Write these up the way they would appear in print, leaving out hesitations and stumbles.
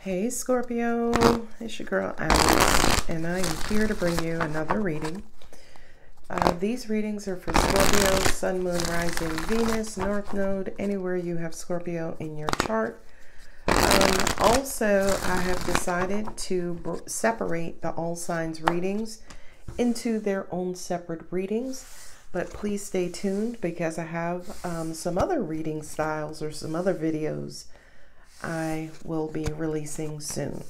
Hey Scorpio, it's your girl Alice, and I am here to bring you another reading. These readings are for Scorpio, Sun, Moon, Rising, Venus, North Node, anywhere you have Scorpio in your chart. Also, I have decided to separate the all signs readings into their own separate readings. But please stay tuned because I have some other reading styles or some other videos I will be releasing soon.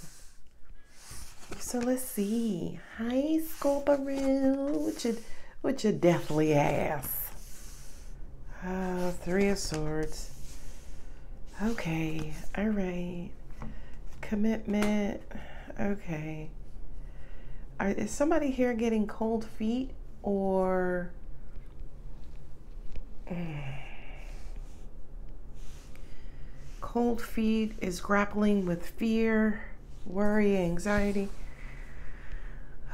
So let's see. Hi Scorpio, with your deathly ass. Three of Swords. Okay, all right. Commitment. Okay. Is somebody here getting cold feet or... Cold feet is grappling with fear, worry, anxiety.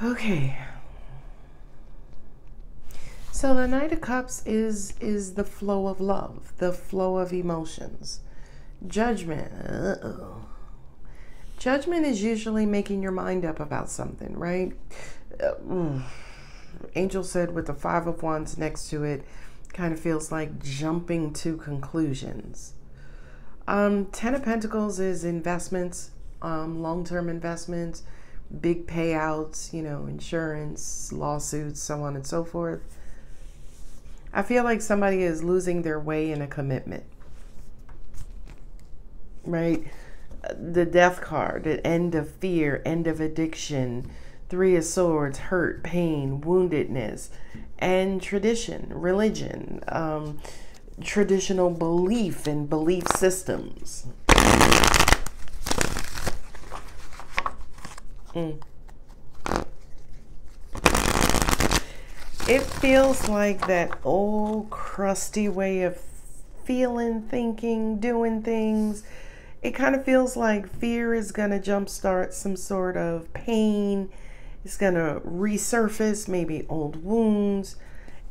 Okay. So the Knight of Cups is the flow of love, the flow of emotions. Judgment. Uh-oh. Judgment is usually making your mind up about something, right? Angel said with the Five of Wands next to it, kind of feels like jumping to conclusions. 10 of Pentacles is investments, long-term investments, big payouts, insurance, lawsuits, so on and so forth. I feel like somebody is losing their way in a commitment, right? The Death card, the end of fear, end of addiction, Three of Swords, hurt, pain, woundedness, and tradition, religion, traditional belief and belief systems. It feels like that old crusty way of feeling, thinking, doing things. It kind of feels like fear is going to jumpstart some sort of pain. It's going to resurface maybe old wounds.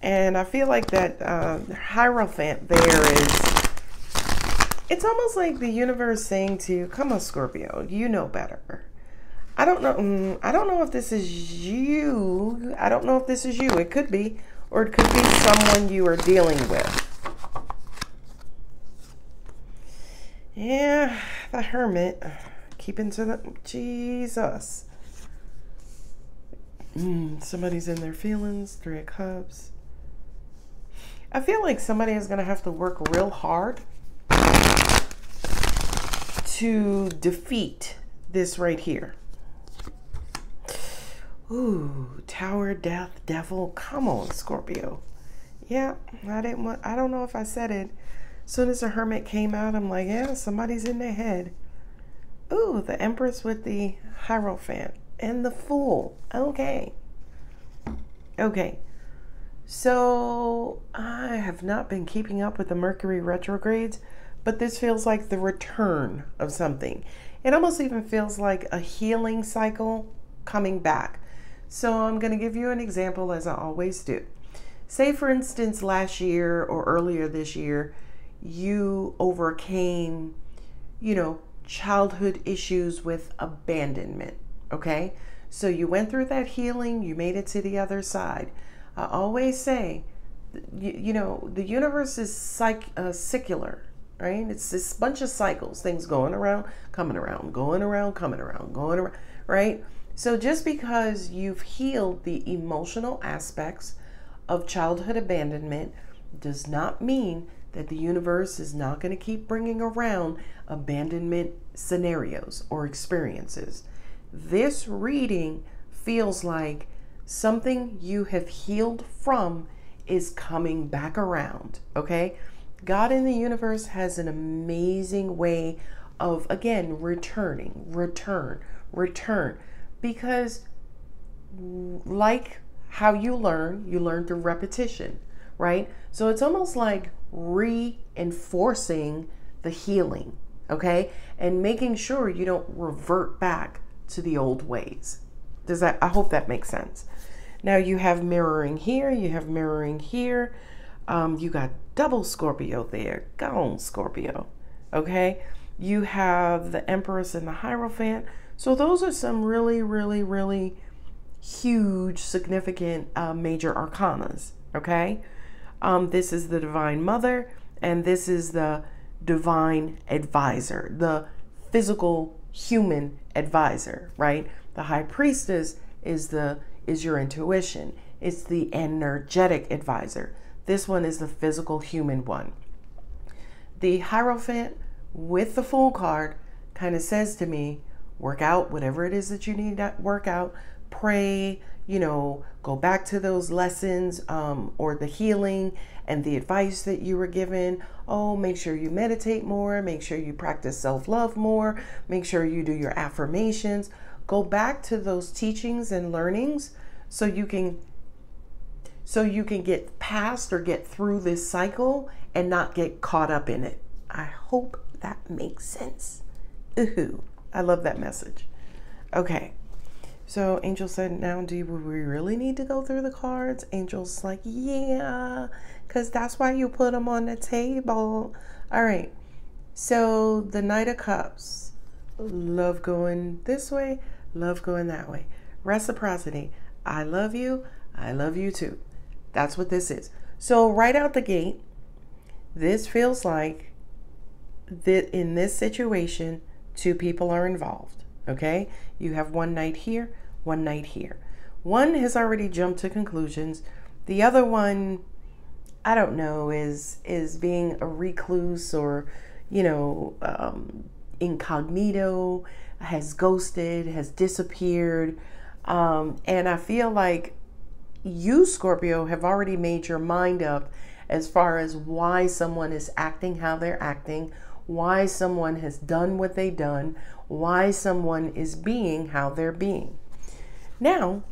And I feel like that Hierophant there is, it's almost like the universe saying to you, come on, Scorpio, you know better. I don't know if this is you. I don't know if this is you. It could be, or it could be someone you are dealing with. Yeah, the Hermit, keeping to the, Jesus. Somebody's in their feelings, Three of Cups. I feel like somebody is going to have to work real hard to defeat this right here. Ooh, Tower, Death, Devil. Come on, Scorpio. Yeah, I don't know if I said it. As soon as the Hermit came out, I'm like, yeah, somebody's in their head. Ooh, the Empress with the Hierophant and the Fool. Okay. Okay. So I have not been keeping up with the Mercury retrogrades, but this feels like the return of something. It almost even feels like a healing cycle coming back. So I'm going to give you an example as I always do. Say, for instance, last year or earlier this year, you overcame, childhood issues with abandonment. Okay. So you went through that healing, you made it to the other side. I always say, the universe is secular, right? It's this bunch of cycles, things going around, coming around, going around, coming around, going around, right? So just because you've healed the emotional aspects of childhood abandonment does not mean that the universe is not going to keep bringing around abandonment scenarios or experiences. This reading feels like something you have healed from is coming back around, okay? God in the universe has an amazing way of, again, return. Because like how you learn through repetition, right? So it's almost like reinforcing the healing, okay? And making sure you don't revert back to the old ways. I hope that makes sense. Now you have mirroring here, you have mirroring here. You got double Scorpio there. Go on, Scorpio. Okay? You have the Empress and the Hierophant. So those are some really, really, really huge, significant major arcanas, okay? This is the Divine Mother, and this is the Divine Advisor, the physical human advisor, right? The High Priestess is your intuition. It's the energetic advisor. This one is the physical human one. The Hierophant with the Fool card kind of says to me, work out whatever it is that you need to work out, pray, go back to those lessons or the healing and the advice that you were given. Oh, make sure you meditate more, make sure you practice self-love more, make sure you do your affirmations. Go back to those teachings and learnings so you can get past or get through this cycle and not get caught up in it. I hope that makes sense. Ooh, I love that message. Okay. So Angel said, now do we really need to go through the cards? Angel's like, yeah, because that's why you put them on the table. All right. So the Knight of Cups. Love going this way, love going that way. Reciprocity. I love you too. That's what this is. So right out the gate, this feels like that in this situation, two people are involved. Okay? You have one knight here, one knight here. One has already jumped to conclusions. The other one, I don't know, is being a recluse or, incognito, has ghosted, has disappeared. And I feel like you, Scorpio, have already made your mind up as far as why someone is acting how they're acting, why someone has done what they've done, why someone is being how they're being. Now,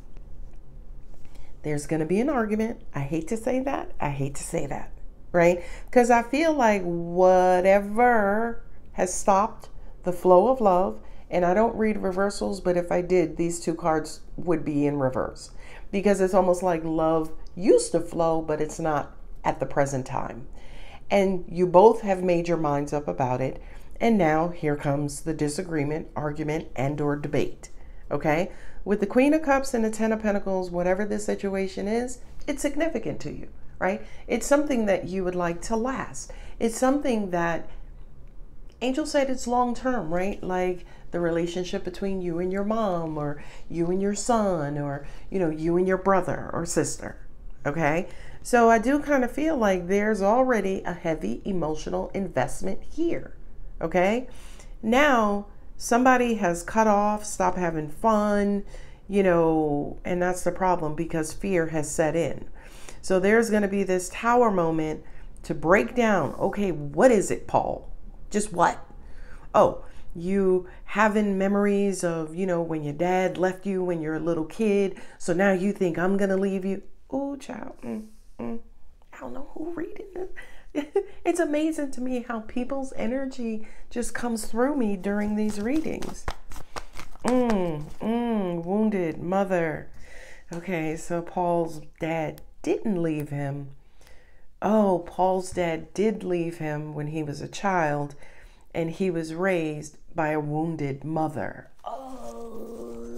there's going to be an argument. I hate to say that. Right? Because I feel like whatever has stopped the flow of love, and I don't read reversals, but if I did, these two cards would be in reverse. Because it's almost like love used to flow, but it's not at the present time. And you both have made your minds up about it. And now here comes the disagreement, argument, and or debate. Okay? With the Queen of Cups and the Ten of Pentacles, whatever this situation is, it's significant to you, right? It's something that you would like to last. It's something that Angel said it's long term, right? Like the relationship between you and your mom, or you and your son, or, you and your brother or sister. Okay? So I do kind of feel like there's already a heavy emotional investment here. Okay? Now, somebody has cut off, stopped having fun, and that's the problem because fear has set in. So there's going to be this tower moment to break down. Okay, what is it, Paul? Just what? Oh, you having memories of, when your dad left you when you're a little kid. So now you think I'm going to leave you. Oh, child. I don't know who reading this. It's amazing to me how people's energy just comes through me during these readings. Wounded mother. Okay, so Paul's dad didn't leave him. Oh, Paul's dad did leave him when he was a child, and he was raised by a wounded mother. Oh.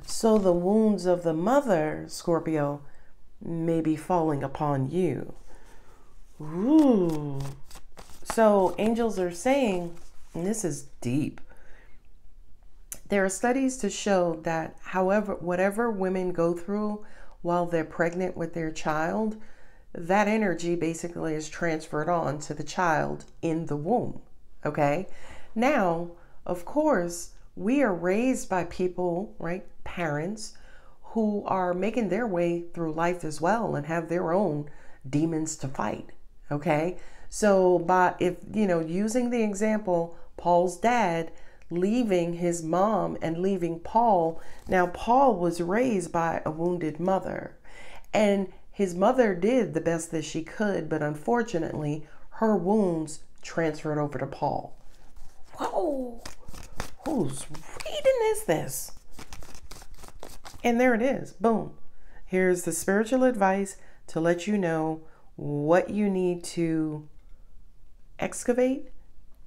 So the wounds of the mother, Scorpio, may be falling upon you. Ooh. So angels are saying, and this is deep, there are studies to show that whatever women go through while they're pregnant with their child, that energy basically is transferred on to the child in the womb. Okay? Now, of course, we are raised by people, right? Parents who are making their way through life as well and have their own demons to fight. Okay? So using the example, Paul's dad leaving his mom and leaving Paul. Now, Paul was raised by a wounded mother, and his mother did the best that she could, but unfortunately, her wounds transferred over to Paul. Whoa, whose reading is this? And there it is. Boom. Here's the spiritual advice to let you know what you need to excavate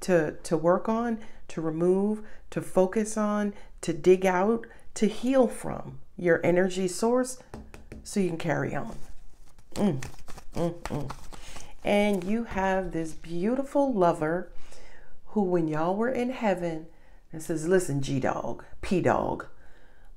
to work on, to remove, to focus on, to dig out, to heal from your energy source so you can carry on. And you have this beautiful lover who, when y'all were in heaven, and says, listen, G-Dog, P-Dog,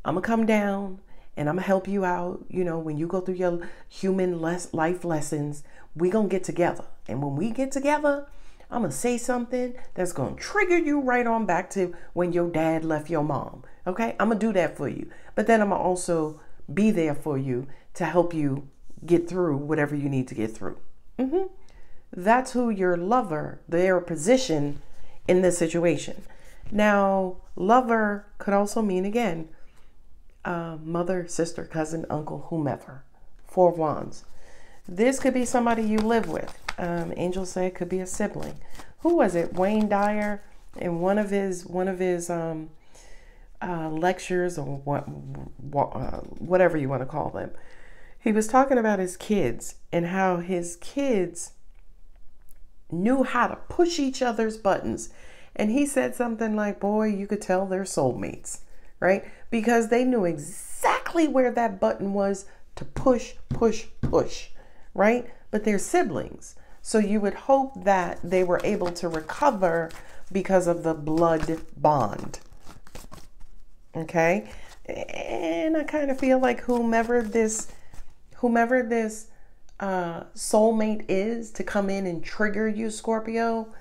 I'm going to come down and I'm going to help you out. You know, when you go through your human life lessons, we going to get together. And when we get together, I'm going to say something that's going to trigger you right on back to when your dad left your mom. Okay? I'm going to do that for you. But then I'm going to also be there for you to help you get through whatever you need to get through. That's who your lover, their position in this situation. Now, lover could also mean, again, mother, sister, cousin, uncle, whomever. Four of Wands. This could be somebody you live with. Angels say it could be a sibling. Who was it? Wayne Dyer, in one of his lectures, or whatever you want to call them. He was talking about his kids and how his kids knew how to push each other's buttons. And he said something like, boy, you could tell they're soulmates, right? Because they knew exactly where that button was to push, push, push, right? But they're siblings. So you would hope that they were able to recover because of the blood bond. Okay? And I kind of feel like whomever this soulmate is to come in and trigger you, Scorpio,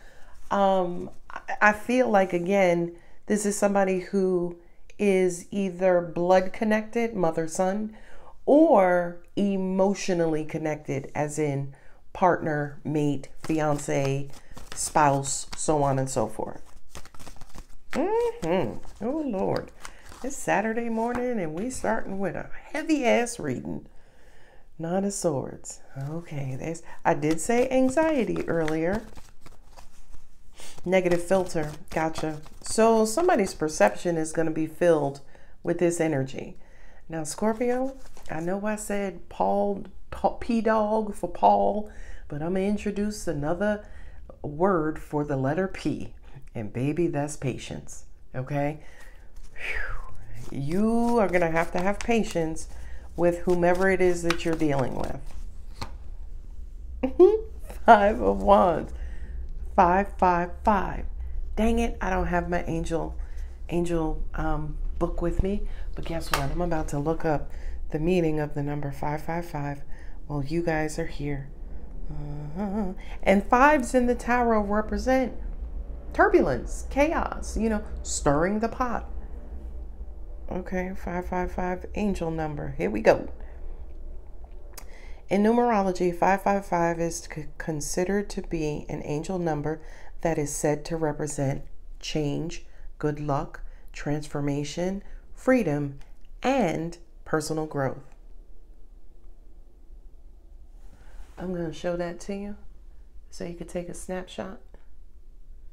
I feel like, again, this is somebody who is either blood connected, mother, son, or emotionally connected, as in partner, mate, fiance, spouse, so on and so forth. Oh, Lord. It's Saturday morning and we starting with a heavy ass reading. Nine of Swords. Okay, I did say anxiety earlier. Negative filter. Gotcha. So somebody's perception is going to be filled with this energy. Now, Scorpio, I know I said P-Dog for Paul, but I'm going to introduce another word for the letter P. And baby, that's patience. Okay? Whew. You are going to have patience with whomever it is that you're dealing with. Five of Wands. 555. Dang it, I don't have my angel book with me. But guess what? I'm about to look up the meaning of the number 555 while you guys are here. And fives in the tarot represent turbulence, chaos, stirring the pot. Okay, 555 angel number. Here we go. In numerology, 555 is considered to be an angel number that is said to represent change, good luck, transformation, freedom, and personal growth. I'm going to show that to you so you could take a snapshot.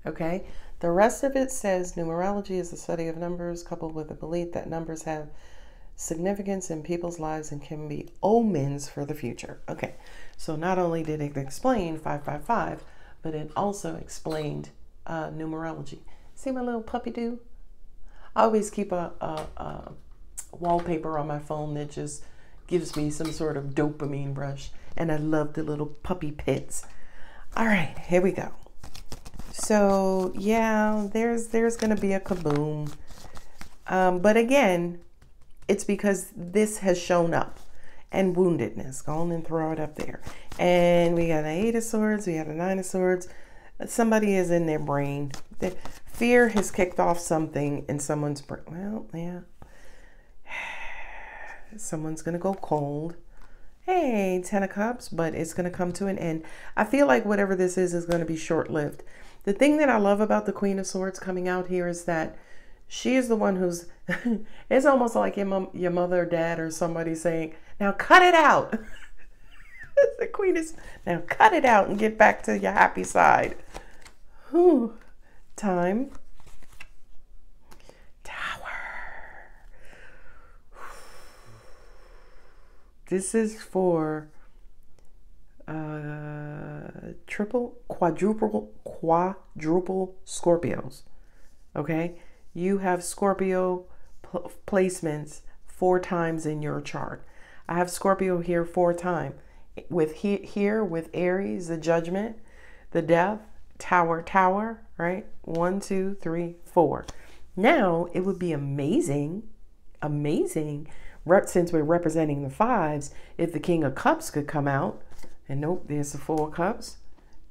Okay, the rest of it says numerology is the study of numbers coupled with the belief that numbers have significance in people's lives and can be omens for the future. Okay, so not only did it explain 555, but it also explained numerology. See my little puppy do? I always keep a wallpaper on my phone that just gives me some sort of dopamine rush, and I love the little puppy pits. All right, here we go. So yeah, there's going to be a kaboom. But again, it's because this has shown up, and woundedness. Go on and throw it up there. And we got the 8 of Swords. We have the 9 of Swords. Somebody is in their brain. The fear has kicked off something in someone's brain. Well, yeah. Someone's going to go cold. Hey, 10 of Cups, but it's going to come to an end. I feel like whatever this is going to be short-lived. The thing that I love about the Queen of Swords coming out here is that she is the one who's, it's almost like your mother or dad or somebody saying, now cut it out. The Queen is, now cut it out and get back to your happy side. Whew. Time. Tower. This is for quadruple Scorpios. Okay? You have Scorpio placements 4 times in your chart. I have Scorpio here 4 times. With here with Aries, the Judgment, the Death, Tower, right? 1, 2, 3, 4. Now, it would be amazing, since we're representing the 5s, if the King of Cups could come out. And nope, there's the 4 of Cups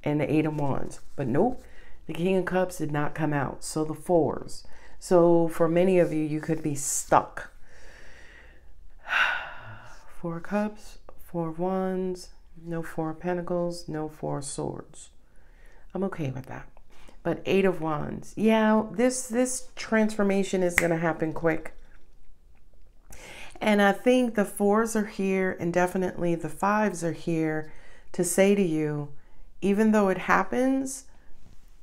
and the 8 of Wands. But nope, the King of Cups did not come out. So the 4s. So for many of you, you could be stuck. 4 of Cups, 4 of Wands, no 4 of Pentacles, no 4 of Swords. I'm okay with that. But 8 of Wands. Yeah, this transformation is going to happen quick. And I think the 4s are here, and definitely the 5s are here to say to you, even though it happens,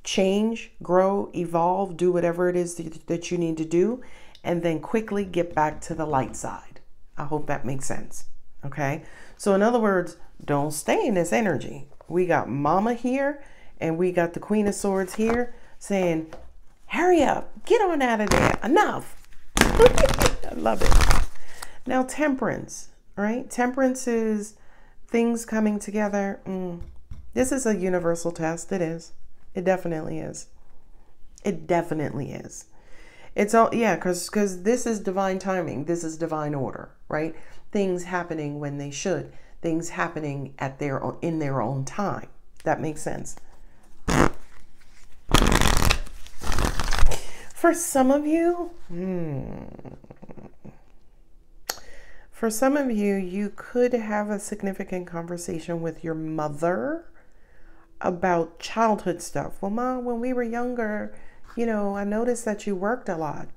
change, grow, evolve, do whatever it is that you need to do, and then quickly get back to the light side. I hope that makes sense. Okay? So in other words, don't stay in this energy. We got Mama here, and we got the Queen of Swords here saying, hurry up, get on out of there, enough. I love it. Now, Temperance, right? Temperance is things coming together. This is a universal test. It is. It definitely is. It definitely is. It's all, yeah, because this is divine timing. This is divine order, right? Things happening when they should. Things happening in their own time. That makes sense. For some of you, you could have a significant conversation with your mother about childhood stuff. Well, Mom, when we were younger, I noticed that you worked a lot.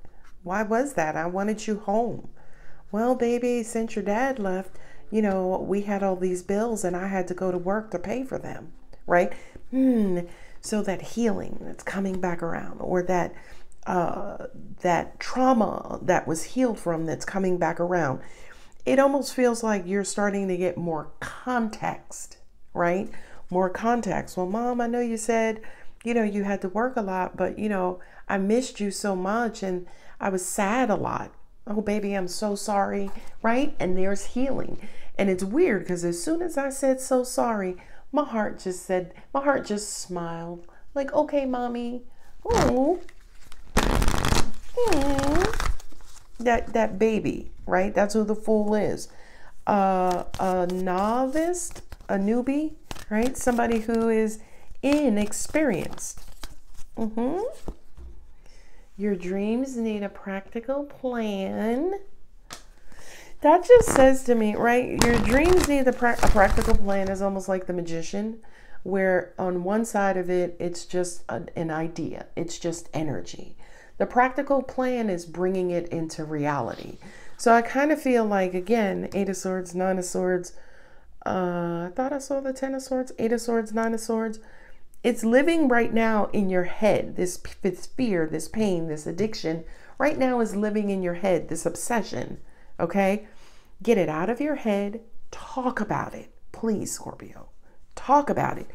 Why was that? I wanted you home. Well, baby, since your dad left, we had all these bills and I had to go to work to pay for them, right? So that healing that's coming back around, or that trauma that was healed from that's coming back around. It almost feels like you're starting to get more context, right? More context. Well, Mom, I know you said, you had to work a lot, but, I missed you so much and I was sad a lot. Oh, baby, I'm so sorry, right? And there's healing. And it's weird because as soon as I said so sorry, my heart just smiled. Like, okay, Mommy. Oh. That baby, right? That's who the Fool is. A novice, a newbie, right? Somebody who is inexperienced. Your dreams need a practical plan. That just says to me, right? Your dreams need a practical plan is almost like the magician, where on one side of it, it's just an idea. It's just energy. The practical plan is bringing it into reality. So I kind of feel like, again, 8 of Swords, 9 of Swords. I thought I saw the 10 of Swords, 8 of Swords, 9 of Swords. It's living right now in your head. This fear, this pain, this addiction right now is living in your head, this obsession. Okay? Get it out of your head. Talk about it. Please, Scorpio. Talk about it.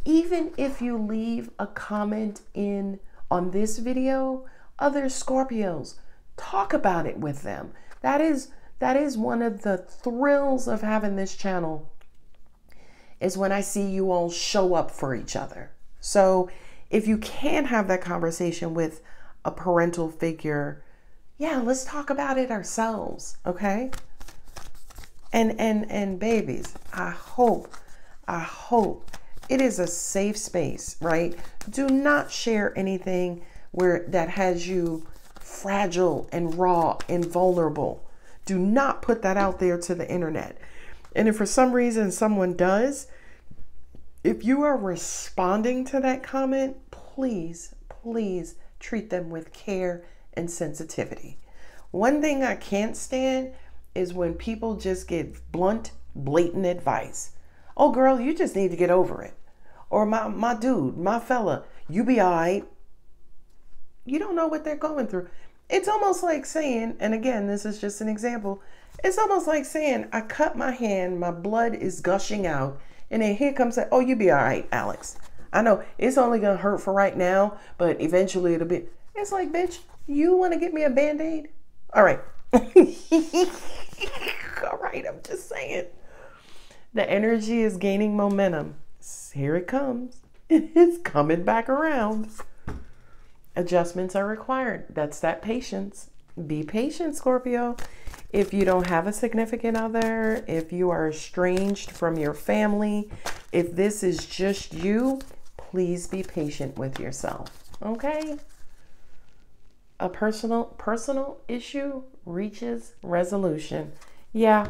Even if you leave a comment on this video, other Scorpios, talk about it with them. That is one of the thrills of having this channel, is when I see you all show up for each other. So if you can have that conversation with a parental figure, yeah, let's talk about it ourselves, okay? And babies, I hope it is a safe space, right? Do not share anything that has you fragile and raw and vulnerable. Do not put that out there to the internet. And if for some reason someone does, if you are responding to that comment, please treat them with care and sensitivity. One thing I can't stand is when people just give blunt, blatant advice. Oh, girl, you just need to get over it. Or my dude, my fella, you be all right. You don't know what they're going through. It's almost like saying, and again, this is just an example. It's almost like saying, I cut my hand, my blood is gushing out, And then here comes that, oh, you'll be all right, Alex. I know it's only going to hurt for right now, but eventually it'll be. It's like, bitch, you want to get me a Band-Aid? All right. All right, I'm just saying. The energy is gaining momentum. Here it comes. It's coming back around. Adjustments are required. That's that patience. Be patient, Scorpio. If you don't have a significant other, if you are estranged from your family, if this is just you, please be patient with yourself. Okay? A personal issue reaches resolution. Yeah,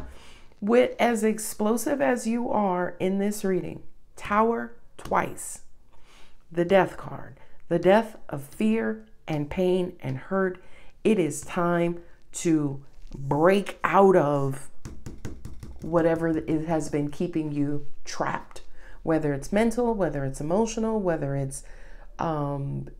with as explosive as you are in this reading, Tower twice, the Death card, the death of fear and pain and hurt. It is time to break out of whatever it has been keeping you trapped, whether it's mental, whether it's emotional, whether it's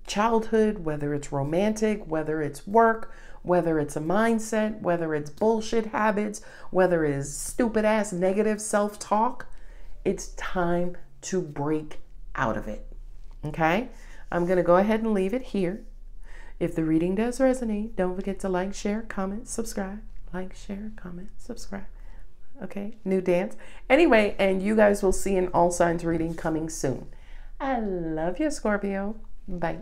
childhood, whether it's romantic, whether it's work, whether it's a mindset, whether it's bullshit habits, whether it is stupid ass negative self-talk. It's time to break out of it. Okay? I'm going to go ahead and leave it here. If the reading does resonate, don't forget to like, share, comment, subscribe. Like, share, comment, subscribe. Okay? New dance. Anyway, and you guys will see an all signs reading coming soon. I love you, Scorpio. Bye.